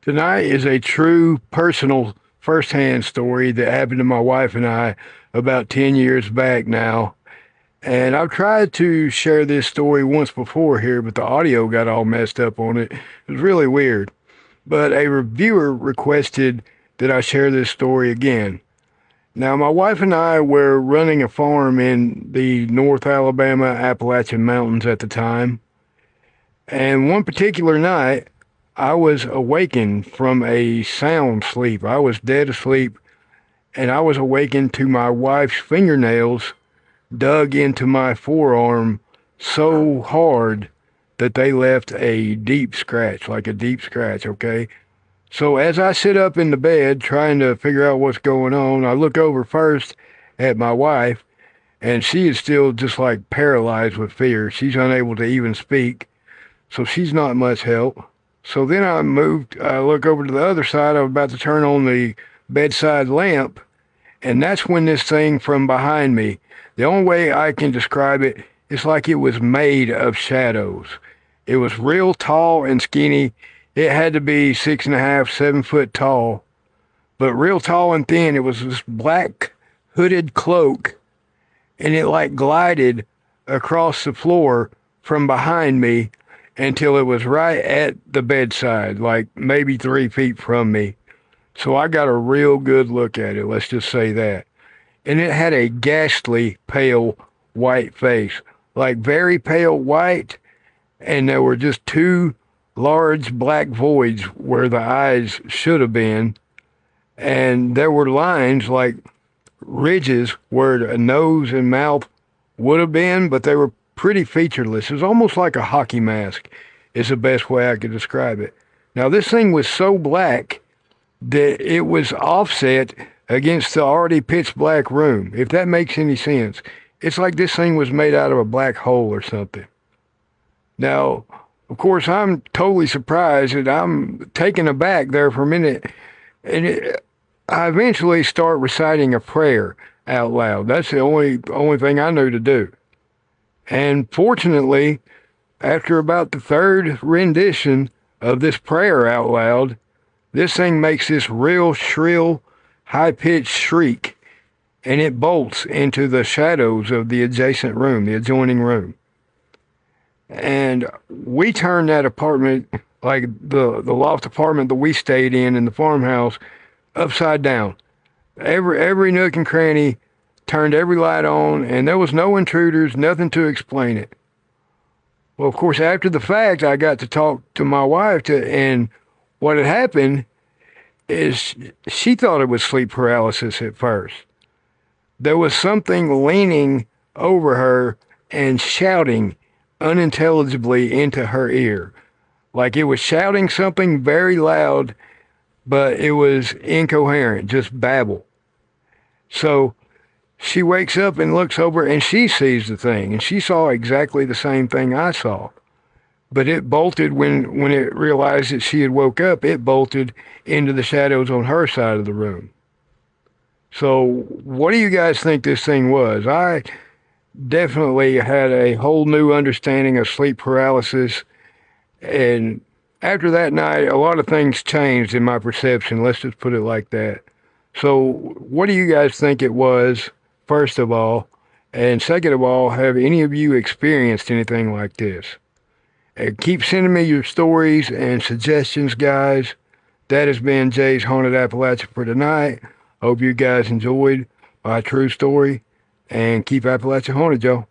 Tonight is a true personal firsthand story that happened to my wife and I about 10 years back now. And I've tried to share this story once before here, but the audio got all messed up on it. It was really weird. But a reviewer requested that I share this story again. Now, my wife and I were running a farm in the North Alabama Appalachian Mountains at the time. And one particular night, I was awakened from a sound sleep. I was dead asleep, and I was awakened to my wife's fingernails dug into my forearm so hard that they left a deep scratch, like a deep scratch, okay? So as I sit up in the bed trying to figure out what's going on, I look over first at my wife, and she is still just like paralyzed with fear. She's unable to even speak, so she's not much help. So then I look over to the other side. I was about to turn on the bedside lamp, and that's when this thing from behind me, the only way I can describe it, it's like it was made of shadows. It was real tall and skinny. It had to be 6.5, 7 foot tall, but real tall and thin. It was this black hooded cloak, and it like glided across the floor from behind me until it was right at the bedside, like maybe 3 feet from me. So I got a real good look at it, let's just say that. And it had a ghastly pale white face, like very pale white, and there were just two large black voids where the eyes should have been. And there were lines like ridges where a nose and mouth would have been, but they were pretty featureless. It was almost like a hockey mask, is the best way I could describe it. Now, this thing was so black that it was offset against the already pitch black room, if that makes any sense. It's like this thing was made out of a black hole or something. Now, of course, I'm totally surprised, and I'm taken aback there for a minute, and I eventually start reciting a prayer out loud. That's the only thing I knew to do. And fortunately, after about the third rendition of this prayer out loud, this thing makes this real shrill, high-pitched shriek, and it bolts into the shadows of the adjacent room, the adjoining room. And we turned that apartment, like the loft apartment that we stayed in the farmhouse, upside down. Every nook and cranny, turned every light on, and there was no intruders, nothing to explain it. Well, of course, after the fact, I got to talk to my wife, and what had happened is she thought it was sleep paralysis at first. There was something leaning over her and shouting unintelligibly into her ear. Like it was shouting something very loud, but it was incoherent, just babble. So she wakes up and looks over, and she sees the thing, and she saw exactly the same thing I saw. But it bolted when it realized that she had woke up, it bolted into the shadows on her side of the room. So what do you guys think this thing was? I definitely had a whole new understanding of sleep paralysis, and after that night, a lot of things changed in my perception, let's just put it like that. So what do you guys think it was, first of all? And second of all, have any of you experienced anything like this? And keep sending me your stories and suggestions, guys. That has been Jay's Haunted Appalachia for tonight. Hope you guys enjoyed my true story. And keep Appalachia haunted, y'all.